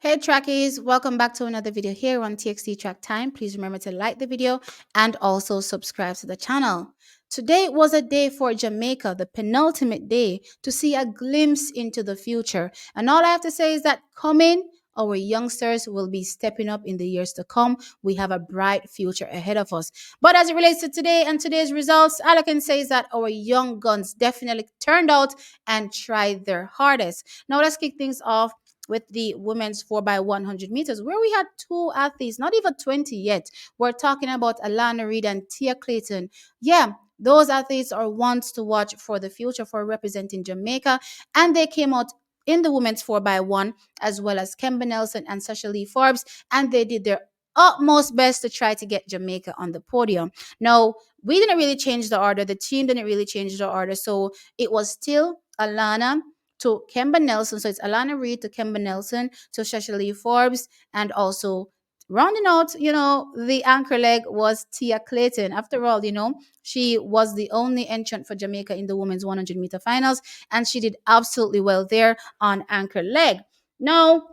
Hey trackies, welcome back to another video here on TXT Track Time. Please remember to like the video and also subscribe to the channel. Today was a day for Jamaica, the penultimate day, to see a glimpse into the future. And all I have to say is that coming, our youngsters will be stepping up in the years to come. We have a bright future ahead of us. But as it relates to today and today's results, all I can say is that our young guns definitely turned out and tried their hardest. Now let's kick things off with the women's 4 by 100 meters, where we had two athletes, not even 20 yet. We're talking about Alana Reed and Tia Clayton. Yeah, those athletes are ones to watch for the future for representing Jamaica, and they came out in the women's 4 by 1 as well as Kemba Nelson and Sasha Lee Forbes, and they did their utmost best to try to get Jamaica on the podium. Now, we didn't really change the order. The team didn't really change the order. So it was still Alana to Kemba Nelson. So it's Alana Reed to Kemba Nelson to Shasha Forbes, and also rounding out, the anchor leg was Tia Clayton. After all, she was the only entrant for Jamaica in the women's 100-meter finals, and she did absolutely well there on anchor leg. Now,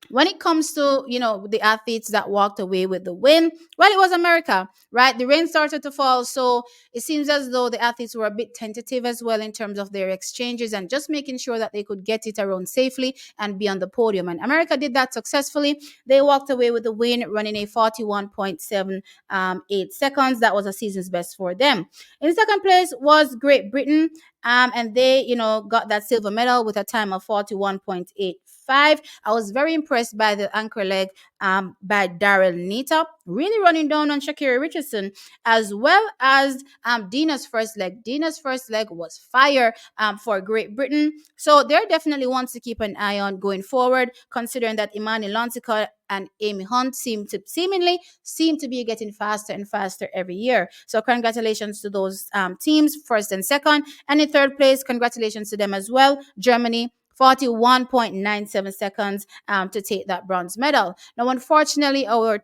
when it comes to the athletes that walked away with the win, well, it was America, right? The rain started to fall, so it seems as though the athletes were a bit tentative as well in terms of their exchanges and just making sure that they could get it around safely and be on the podium, and America did that successfully. They walked away with the win, running a 41.78 seconds. That was a season's best for them. In second place was Great Britain, and they got that silver medal with a time of 41.85. I was very impressed by the anchor leg by Daryl Nita, really running down on Shakira Richardson, as well as Dina's first leg. Dina's first leg was fire for Great Britain. So they're definitely ones to keep an eye on going forward, considering that Imani Lontica and Amy Hunt seemingly seem to be getting faster and faster every year. So congratulations to those teams, first and second. And in third place, congratulations to them as well. Germany, 41.97 seconds to take that bronze medal. Now, unfortunately, our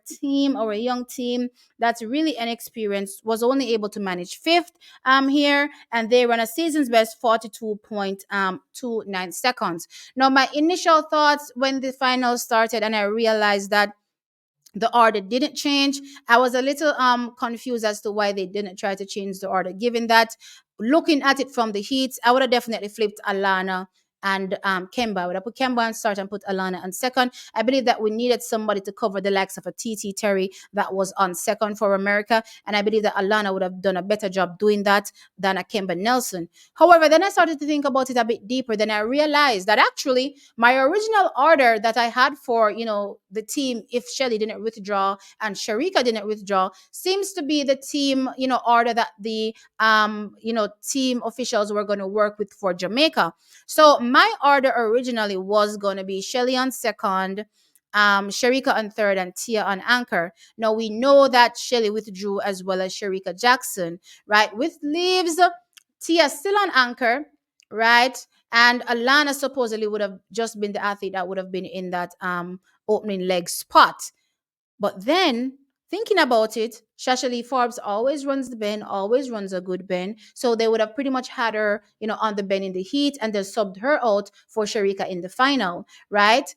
young team that's really inexperienced, was only able to manage fifth here, and they run a season's best 42.29 seconds. Now, my initial thoughts when the final started and I realized that the order didn't change, I was a little confused as to why they didn't try to change the order, given that looking at it from the heats, I would have definitely flipped Alana and Kemba. I would have put Kemba on start and put Alana on second. I believe that we needed somebody to cover the likes of a TT Terry that was on second for America, and I believe that Alana would have done a better job doing that than a Kemba Nelson. However, then I started to think about it a bit deeper. Then I realized that actually my original order that I had for the team, if Shelly didn't withdraw and Sharika didn't withdraw, seems to be the team order that the team officials were going to work with for Jamaica. So my order originally was going to be Shelly on second, Sharika on third, and Tia on anchor. Now we know that Shelly withdrew as well as Sharika Jackson, right? With leaves Tia still on anchor, right? And Alana supposedly would have just been the athlete that would have been in that opening leg spot. But then thinking about it, Shasha Lee Forbes always runs the bend, always runs a good bend. So they would have pretty much had her, on the bend in the heat and then subbed her out for Sharika in the final, right?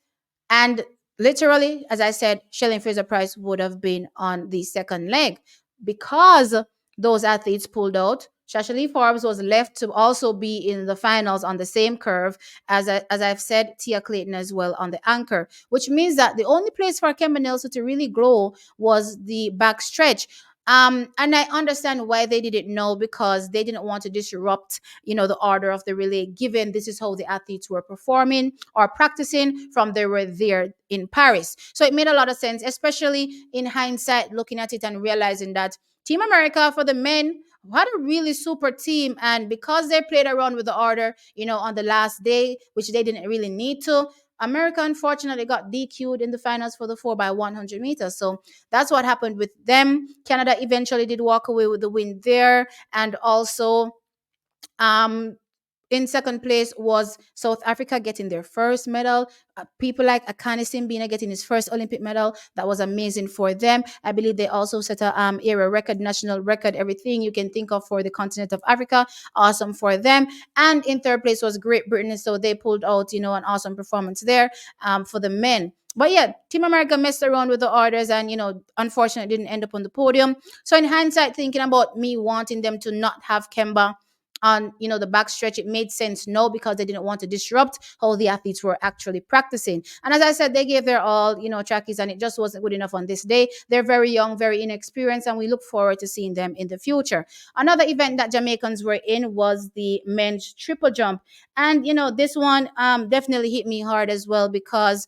And literally, as I said, Shelly Fraser Price would have been on the second leg because those athletes pulled out. Shasha Lee Forbes was left to also be in the finals on the same curve as I've said, Tia Clayton as well on the anchor, which means that the only place for Kemba Nelson to really glow was the back stretch. And I understand why they didn't know, because they didn't want to disrupt, the order of the relay, given this is how the athletes were performing or practicing from they were there in Paris. So it made a lot of sense, especially in hindsight, looking at it and realizing that Team America for the men had a really super team. And because they played around with the order, on the last day, which they didn't really need to, America unfortunately got DQ'd in the finals for the 4 by 100 meters. So that's what happened with them. Canada eventually did walk away with the win there. And also, um, In second place was South Africa getting their first medal. People like Akane Simbina getting his first Olympic medal. That was amazing for them. I believe they also set a era record, national record, everything you can think of for the continent of Africa. Awesome for them. And in third place was Great Britain. So they pulled out, an awesome performance there for the men. But yeah, Team America messed around with the orders and, unfortunately didn't end up on the podium. So in hindsight, thinking about me wanting them to not have Kemba on the backstretch, it made sense. No, because they didn't want to disrupt how the athletes were actually practicing. And as I said, they gave their all, trackies, and it just wasn't good enough on this day. They're very young, very inexperienced, and we look forward to seeing them in the future. Another event that Jamaicans were in was the men's triple jump, and this one definitely hit me hard as well, because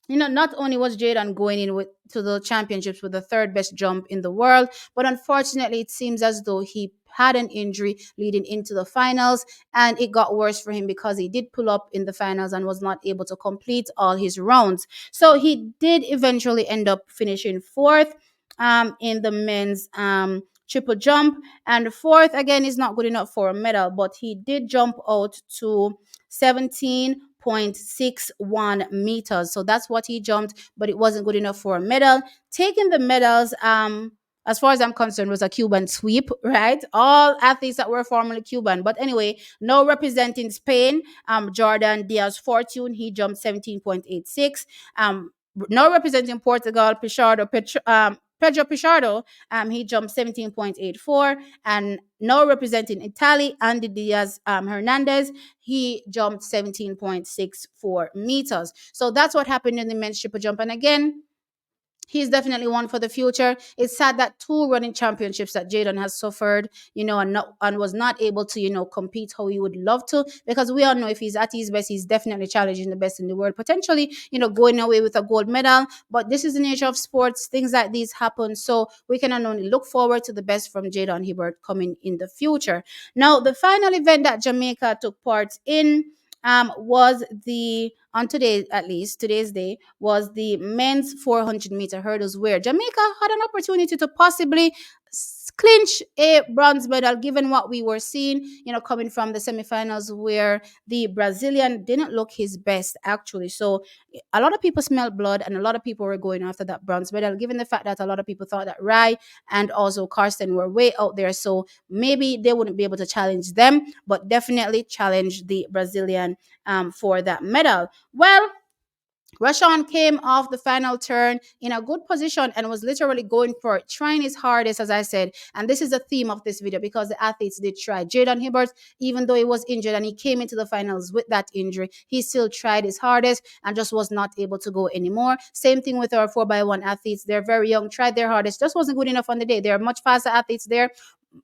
not only was Jaden going in with to the championships with the third best jump in the world, but unfortunately, it seems as though he had an injury leading into the finals, and it got worse for him because he did pull up in the finals and was not able to complete all his rounds. So he did eventually end up finishing fourth in the men's triple jump, and fourth again is not good enough for a medal, but he did jump out to 17.61 meters. So that's what he jumped, but it wasn't good enough for a medal. Taking the medals, as far as I'm concerned, was a Cuban sweep, right? All athletes that were formerly Cuban. But anyway, no representing Spain, Jordan Diaz Fortune, he jumped 17.86. No representing Portugal, Pedro Pichardo, he jumped 17.84. And no representing Italy, Andy Diaz Hernandez, he jumped 17.64 meters. So that's what happened in the men's triple jump. And again, he's definitely one for the future. It's sad that two running championships that Jaden has suffered, and was not able to, compete how he would love to, because we all know if he's at his best, he's definitely challenging the best in the world, potentially, going away with a gold medal. But this is the nature of sports. Things like these happen. So we can only look forward to the best from Jaden Hibbert coming in the future. Now, the final event that Jamaica took part in was the on today, at least today's day, was the men's 400-meter hurdles, where Jamaica had an opportunity to possibly clinch a bronze medal, given what we were seeing, coming from the semifinals, where the Brazilian didn't look his best actually. So a lot of people smelled blood, and a lot of people were going after that bronze medal, given the fact that a lot of people thought that Rai and also Karsten were way out there. So maybe they wouldn't be able to challenge them, but definitely challenge the Brazilian for that medal. Well, Rashawn came off the final turn in a good position and was literally going for it, trying his hardest, as I said. And this is the theme of this video, because the athletes did try. Jaden Hibbert, even though he was injured and he came into the finals with that injury, he still tried his hardest and just was not able to go anymore. Same thing with our 4x1 athletes. They're very young, tried their hardest, just wasn't good enough on the day. There are much faster athletes there,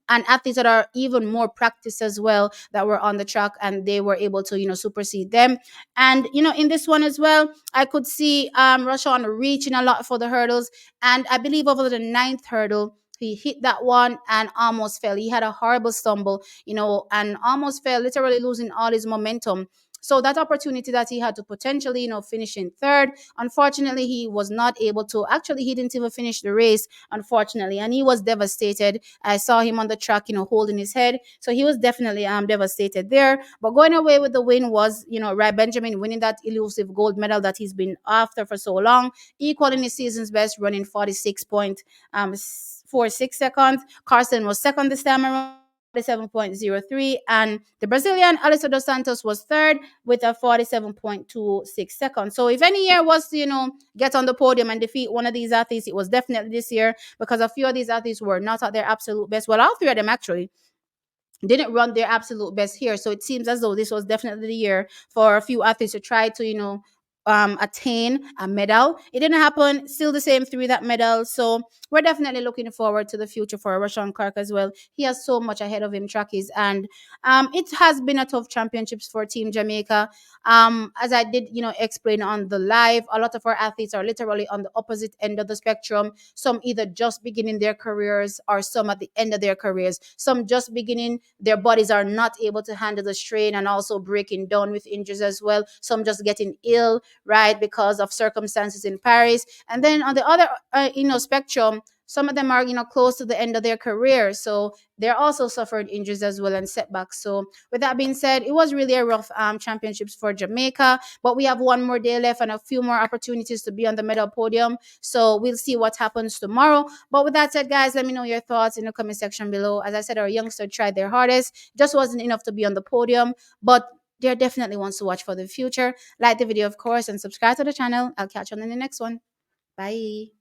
and athletes that are even more practiced as well, that were on the track, and they were able to supersede them. And in this one as well, I could see Rashawn reaching a lot for the hurdles, and I believe over the ninth hurdle he hit that one and almost fell. He had a horrible stumble, and almost fell, literally losing all his momentum. So that opportunity that he had to potentially, finish in third, unfortunately, he was not able to. Actually, he didn't even finish the race, unfortunately, and he was devastated. I saw him on the track, holding his head. So he was definitely devastated there. But going away with the win was, Rai Benjamin winning that elusive gold medal that he's been after for so long, equaling his season's best, running 46.46 seconds. Carson was second this time around, 47.03, and the Brazilian Alisson dos Santos was third with a 47.26 seconds. So if any year was to, get on the podium and defeat one of these athletes, it was definitely this year, because a few of these athletes were not at their absolute best. Well, all three of them actually didn't run their absolute best here. So it seems as though this was definitely the year for a few athletes to try to, attain a medal. It didn't happen. Still the same three that medal. So we're definitely looking forward to the future for Rashawn Clark as well. He has so much ahead of him, trackies, and it has been a tough championships for Team Jamaica. As I did, explain on the live, a lot of our athletes are literally on the opposite end of the spectrum. Some either just beginning their careers, or some at the end of their careers. Some just beginning, their bodies are not able to handle the strain and also breaking down with injuries as well. Some just getting ill, right, because of circumstances in Paris. And then on the other, spectrum, some of them are, close to the end of their career. So they're also suffered injuries as well and setbacks. So with that being said, it was really a rough championships for Jamaica, but we have one more day left and a few more opportunities to be on the medal podium. So we'll see what happens tomorrow. But with that said, guys, let me know your thoughts in the comment section below. As I said, our youngster tried their hardest, just wasn't enough to be on the podium, but there definitely ones to watch for the future. Like the video, of course, and subscribe to the channel. I'll catch you on in the next one. Bye.